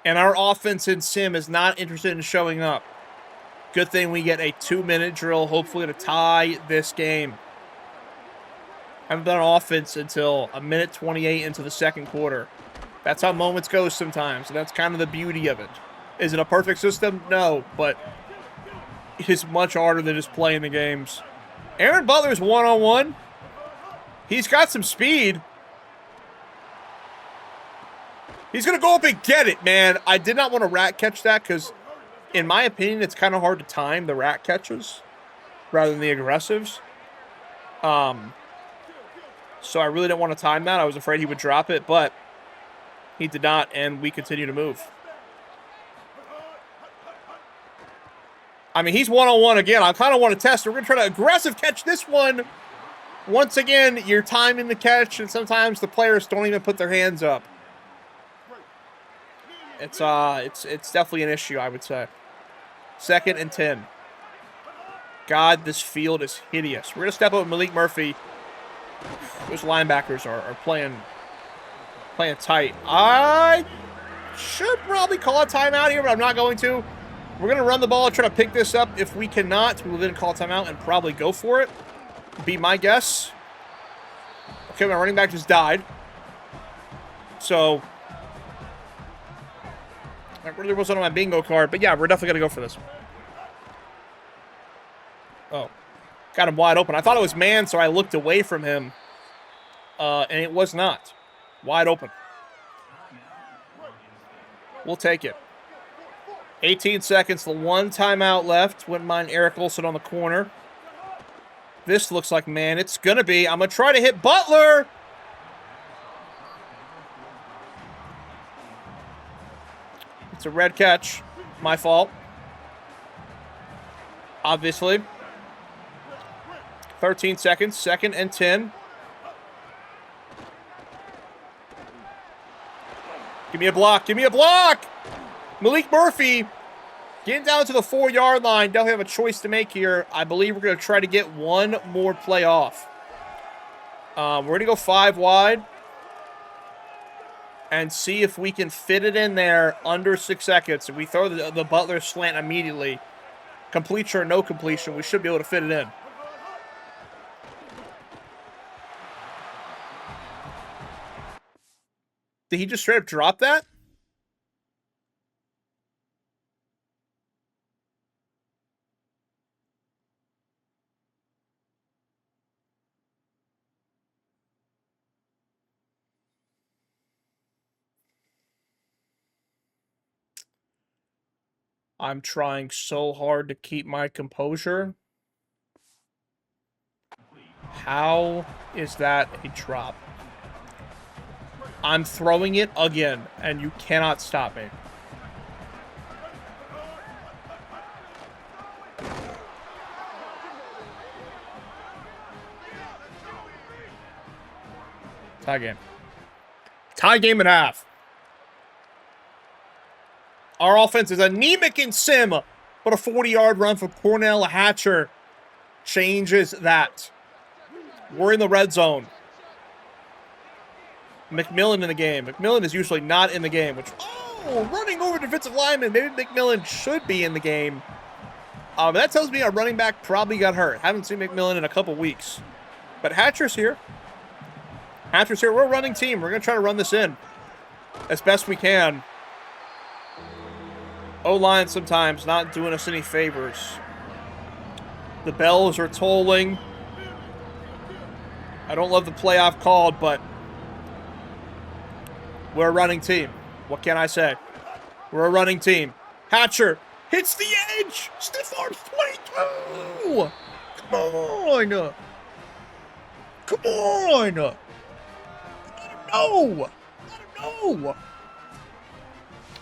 And our offense in sim is not interested in showing up. Good thing we get a 2-minute drill, hopefully to tie this game. Haven't done offense until 1:28 into the second quarter. That's how moments go sometimes, and that's kind of the beauty of it. Is it a perfect system? No, but it is much harder than just playing the games. Aaron Butler's one-on-one. He's got some speed. He's going to go up and get it, man. I did not want to rat catch that because, in my opinion, it's kind of hard to time the rat catches rather than the aggressives. So I really didn't want to time that. I was afraid he would drop it, but he did not, and we continue to move. I mean, he's one-on-one again. I kind of want to test. We're going to try to aggressive catch this one. Once again, you're timing the catch, and sometimes the players don't even put their hands up. It's definitely an issue, I would say. 2nd and 10. God, this field is hideous. We're going to step up with Malik Murphy. Those linebackers are playing tight. I should probably call a timeout here, but I'm not going to. We're going to run the ball and try to pick this up. If we cannot, we will then call a timeout and probably go for it. Be my guess. Okay, my running back just died. So that really wasn't on my bingo card, but yeah, we're definitely going to go for this. Oh, got him wide open. I thought it was man, so I looked away from him, and it was not. Wide open. We'll take it. 18 seconds, the one timeout left. Wouldn't mind Eric Olson on the corner. This looks like man. It's going to be. I'm going to try to hit Butler. It's a red catch. My fault. Obviously. 13 seconds. 2nd and 10. Give me a block. Give me a block. Malik Murphy getting down to the 4-yard line. Definitely have a choice to make here. I believe we're going to try to get one more play off. We're going to go 5 wide and see if we can fit it in there under 6 seconds. If we throw the Butler slant immediately, completion or no completion, we should be able to fit it in. Did he just straight up drop that? I'm trying so hard to keep my composure. How is that a drop? I'm throwing it again, and you cannot stop me. Tie game. Tie game and a half. Our offense is anemic in sim, but a 40-yard run for Cornell Hatcher changes that. We're in the red zone. McMillan in the game. McMillan is usually not in the game, which, running over defensive lineman. Maybe McMillan should be in the game. But that tells me our running back probably got hurt. Haven't seen McMillan in a couple weeks. But Hatcher's here. Hatcher's here. We're a running team. We're going to try to run this in as best we can. O-line sometimes not doing us any favors. The bells are tolling. I don't love the playoff call, but we're a running team. What can I say? We're a running team. Hatcher hits the edge. Stiff arms 22. Come on. Come on. Let him know. Let him know.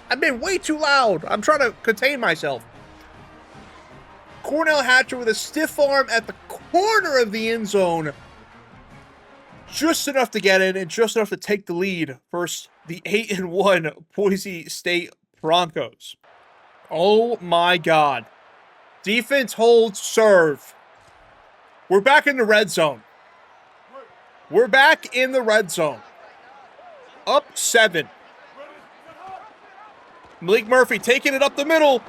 I've been way too loud. I'm trying to contain myself. Cornell Hatcher with a stiff arm at the corner of the end zone. Just enough to get in and just enough to take the lead versus the 8-1 Boise State Broncos. Oh my God. Defense holds serve. We're back in the red zone. We're back in the red zone. Up 7. Malik Murphy taking it up the middle.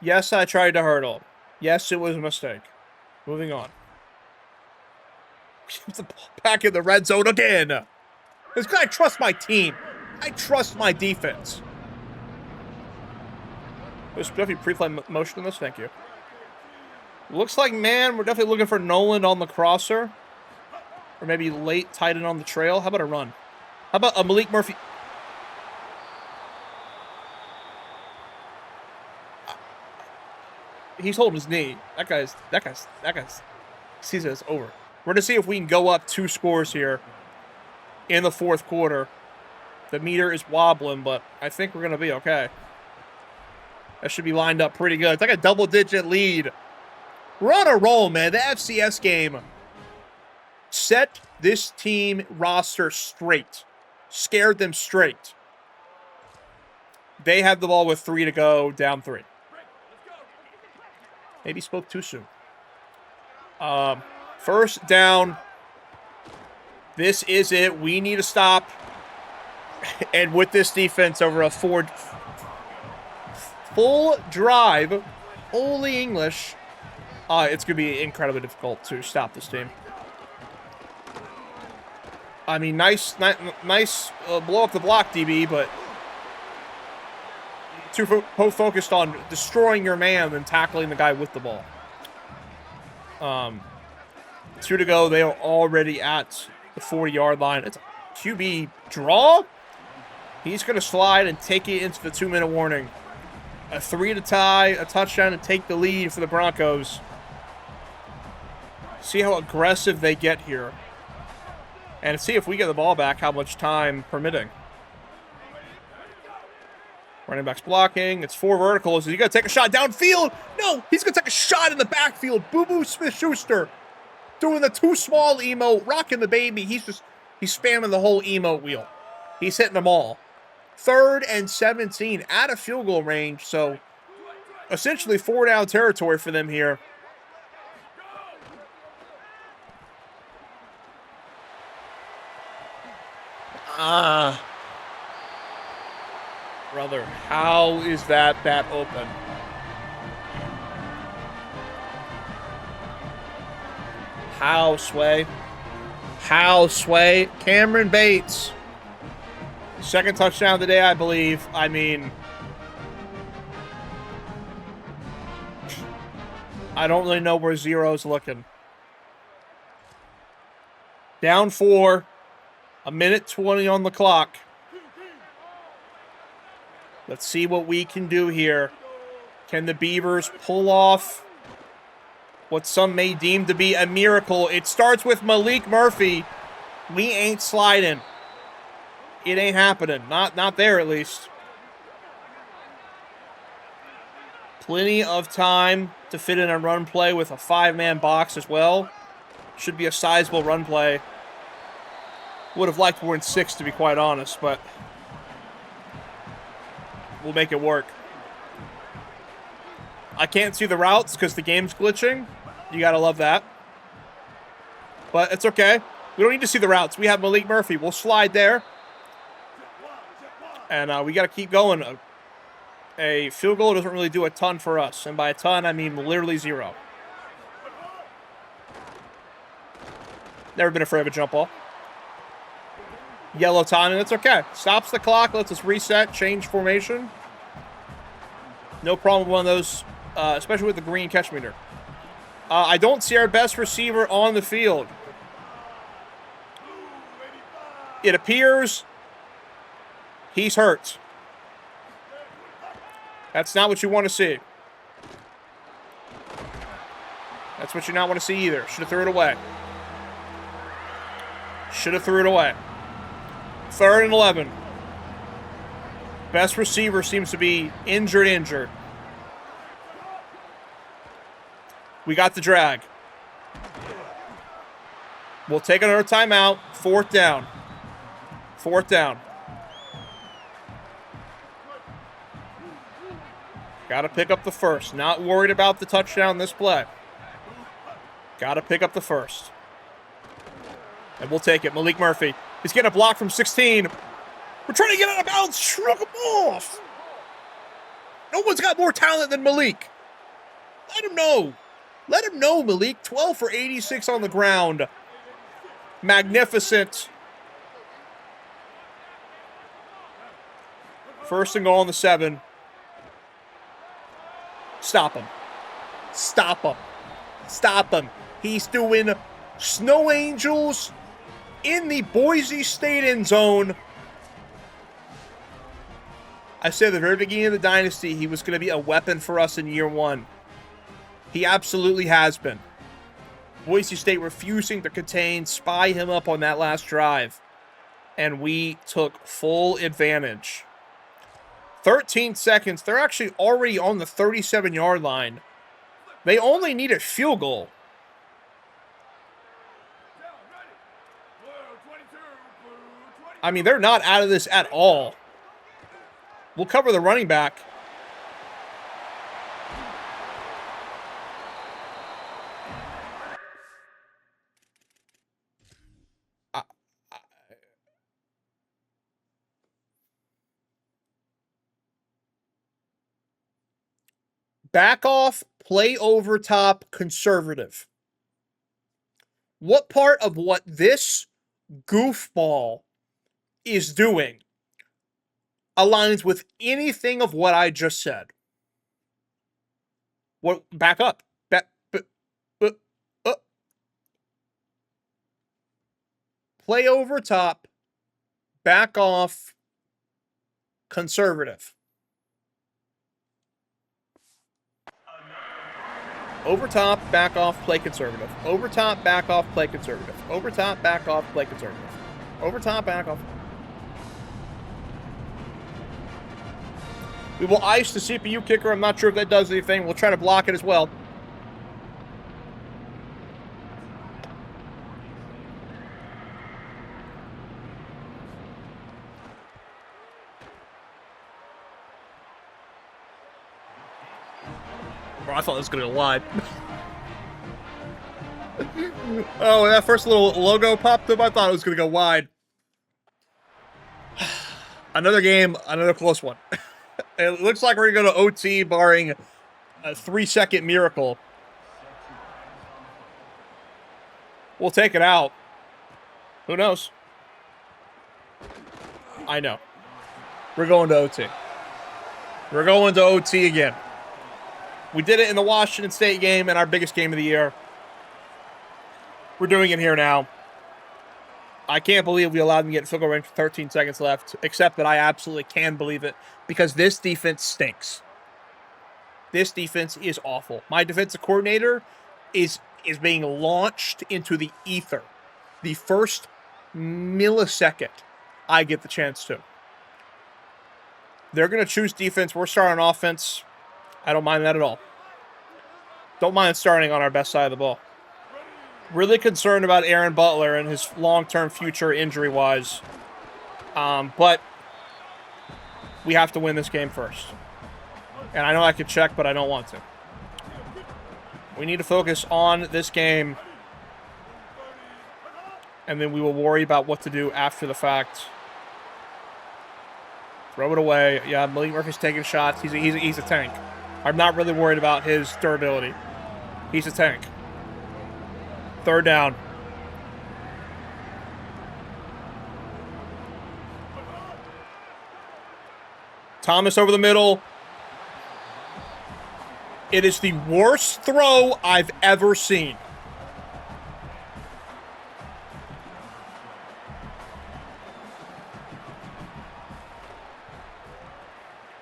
Yes, I tried to hurdle. Yes, it was a mistake. Moving on. The ball back in the red zone again. It's because I trust my team. I trust my defense. There's definitely pre-flight motion in this. Thank you. Looks like, man, we're definitely looking for Nolan on the crosser. Or maybe late tight end on the trail. How about a run? How about a Malik Murphy? He's holding his knee. That guy's season is over. We're going to see if we can go up 2 scores here in the fourth quarter. The meter is wobbling, but I think we're going to be okay. That should be lined up pretty good. It's like a double-digit lead. We're on a roll, man. The FCS game set this team roster straight. Scared them straight. They have the ball with 3 to go, down 3. Maybe spoke too soon. First down. This is it. We need to stop. And with this defense over a full drive, only English, it's going to be incredibly difficult to stop this team. I mean, nice blow up the block, DB, but too focused on destroying your man than tackling the guy with the ball. 2 to go. They are already at the 40-yard line. It's a QB draw. He's going to slide and take it into the 2-minute warning. A 3 to tie, a touchdown to take the lead for the Broncos. See how aggressive they get here. And see if we get the ball back, how much time permitting. Running back's blocking. It's 4 verticals. You got to take a shot downfield. No, he's going to take a shot in the backfield. Boo-Boo Smith-Schuster doing the too small emote, rocking the baby. He's spamming the whole emote wheel. He's hitting them all. 3rd and 17 out of field goal range. So essentially 4-down territory for them here. Brother, how is that open? How, Sway? How, Sway? Cameron Bates. Second touchdown of the day, I believe. I mean, I don't really know where Zero's looking. Down 4. A minute 20 on the clock. Let's see what we can do here. Can the Beavers pull off what some may deem to be a miracle? It starts with Malik Murphy. We ain't sliding. It ain't happening. Not there, at least. Plenty of time to fit in a run play with a 5-man box as well. Should be a sizable run play. Would have liked more than 6, to be quite honest, but we'll make it work. I can't see the routes because the game's glitching. You gotta love that. But it's okay. We don't need to see the routes. We have Malik Murphy. We'll slide there. And we gotta keep going. A field goal doesn't really do a ton for us. And by a ton, I mean literally 0. Never been afraid of a jump ball. Yellow timing, that's okay. Stops the clock, lets us reset, change formation. No problem with one of those, especially with the green catch meter. I don't see our best receiver on the field. It appears he's hurt. That's not what you want to see. That's what you not want to see either. Should have threw it away. Should have threw it away. 3rd and 11. Best receiver seems to be injured. We got the drag. We'll take another timeout. 4th down. 4th down. Got to pick up the first. Not worried about the touchdown this play. Got to pick up the first. And we'll take it. Malik Murphy. He's getting a block from 16. We're trying to get out of bounds. Shrug him off. No one's got more talent than Malik. Let him know. Let him know, Malik. 12 for 86 on the ground. Magnificent. 1st and goal on the 7. Stop him. Stop him. Stop him. He's doing snow angels in the Boise State end zone. I said at the very beginning of the dynasty, he was going to be a weapon for us in year 1. He absolutely has been. Boise State refusing to contain, spy him up on that last drive. And we took full advantage. 13 seconds. They're actually already on the 37-yard line. They only need a field goal. I mean, they're not out of this at all. We'll cover the running back. Back off, play over top, conservative. What part of what this goofball is doing aligns with anything of what I just said? What? Back up. Play over top, back off, conservative. Over top, back off, play conservative. Over top, back off, play conservative. Over top, back off, play conservative. Over top, back off. We will ice the CPU kicker. I'm not sure if that does anything. We'll try to block it as well. Bro, I thought it was going to go wide. Oh, when that first little logo popped up, I thought it was going to go wide. Another game, another close one. It looks like we're going to go to OT, barring a 3-second miracle. We'll take it out. Who knows? I know. We're going to OT. We're going to OT again. We did it in the Washington State game and our biggest game of the year. We're doing it here now. I can't believe we allowed them to get field goal range with 13 seconds left, except that I absolutely can believe it because this defense stinks. This defense is awful. My defensive coordinator is being launched into the ether the first millisecond I get the chance to. They're going to choose defense. We're starting offense. I don't mind that at all. Don't mind starting on our best side of the ball. Really concerned about Aaron Butler and his long-term future injury-wise. But we have to win this game first. And I know I could check, but I don't want to. We need to focus on this game. And then we will worry about what to do after the fact. Throw it away. Yeah, Malik Murphy's taking shots. He's a tank. I'm not really worried about his durability. He's a tank. Third down. Thomas over the middle. It is the worst throw I've ever seen.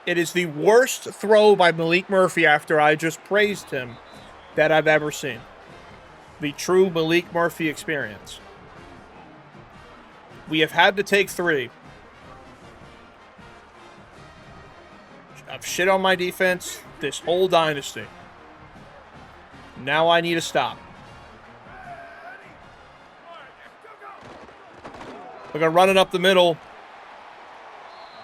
It is the worst throw by Malik Murphy after I just praised him that I've ever seen. The true Malik Murphy experience. We have had to take 3. I've shit on my defense this whole dynasty. Now I need to stop. We're going to run it up the middle.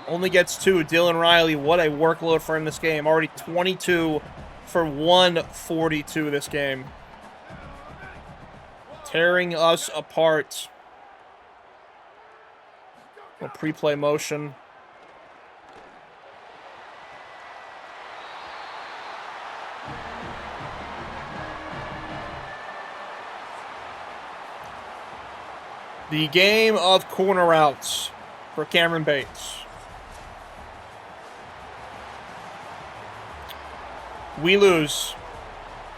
Only gets 2. Dylan Riley, what a workload for him this game. Already 22 for 142 this game. Tearing us apart. A pre-play motion. The game of corner routes for Cameron Bates. We lose.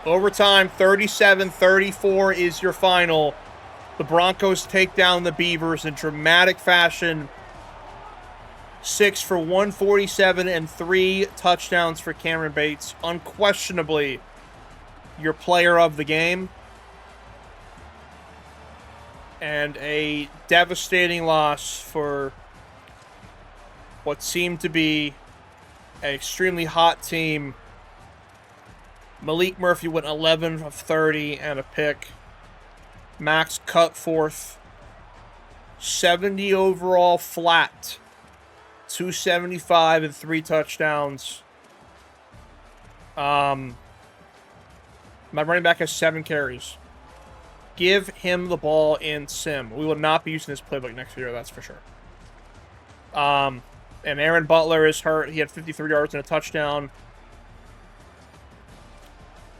Overtime, 37-34 is your final. The Broncos take down the Beavers in dramatic fashion. 6 for 147 and 3 touchdowns for Cameron Bates. Unquestionably, your player of the game. And a devastating loss for what seemed to be an extremely hot team. Malik Murphy went 11 of 30 and a pick. Max Cutforth, 70 overall flat. 275 and 3 touchdowns. My running back has 7 carries. Give him the ball in sim. We will not be using this playbook next year, that's for sure. And Aaron Butler is hurt. He had 53 yards and a touchdown.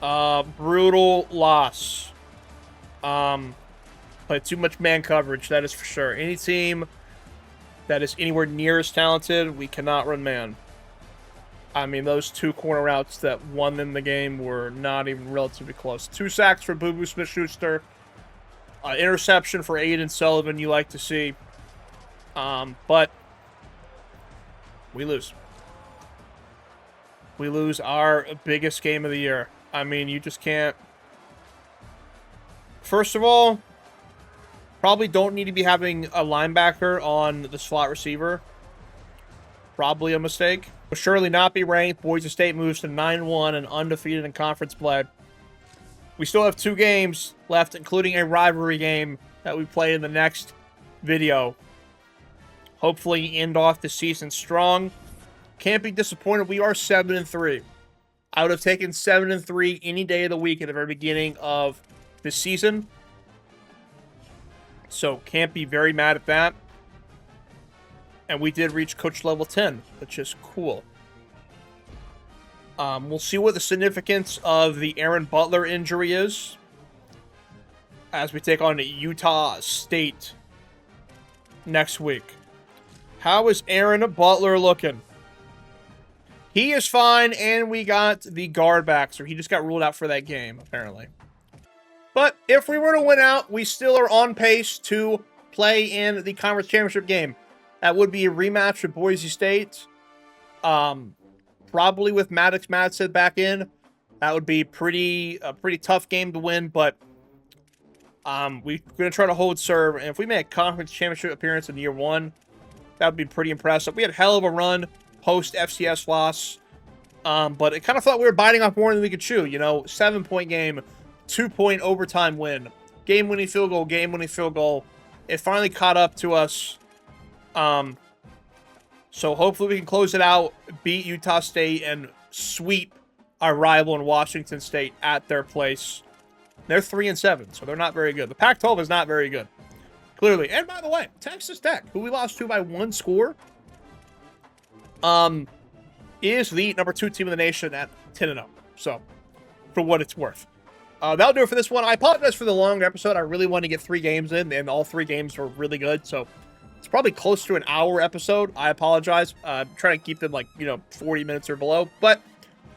Brutal loss. Played too much man coverage, that is for sure. Any team that is anywhere near as talented, we cannot run man. I mean, those 2 corner routes that won them the game were not even relatively close. 2 sacks for Boo Boo Smith-Schuster. Interception for Aiden Sullivan, you like to see. But we lose. We lose our biggest game of the year. I mean, you just can't. First of all, probably don't need to be having a linebacker on the slot receiver. Probably a mistake. Will surely not be ranked. Boise State moves to 9-1 and undefeated in conference play. We still have 2 games left, including a rivalry game that we play in the next video. Hopefully end off the season strong. Can't be disappointed. We are 7-3. I would have taken 7-3 any day of the week at the very beginning of this season. So can't be very mad at that. And we did reach coach level 10, which is cool. We'll see what the significance of the Aaron Butler injury is. as we take on Utah State next week. How is Aaron Butler looking? He is fine, and we got the guard back, so he just got ruled out for that game, apparently. But if we were to win out, we still are on pace to play in the conference championship game. That would be a rematch with Boise State. Probably with Maddox Madsen back in. That would be a pretty tough game to win, but we're going to try to hold serve. And if we make a conference championship appearance in year 1, that would be pretty impressive. We had a hell of a run post-FCS loss, but it kind of felt we were biting off more than we could chew. 7-point game, 2-point overtime win, game-winning field goal, game-winning field goal. It finally caught up to us. So hopefully we can close it out, beat Utah State, and sweep our rival in Washington State at their place. They're 3-7, so they're not very good. The Pac-12 is not very good, clearly. And by the way, Texas Tech, who we lost to by 1 score, is the number 2 team in the nation at 10-0. So, for what it's worth. That'll do it for this one. I apologize for the longer episode. I really wanted to get 3 games in, and all 3 games were really good. So, it's probably close to an hour episode. I apologize. I'm trying to keep them 40 minutes or below. But,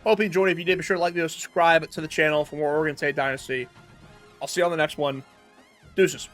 hope you enjoyed it. If you did, be sure to like the video, subscribe to the channel for more Oregon State Dynasty. I'll see you on the next one. Deuces.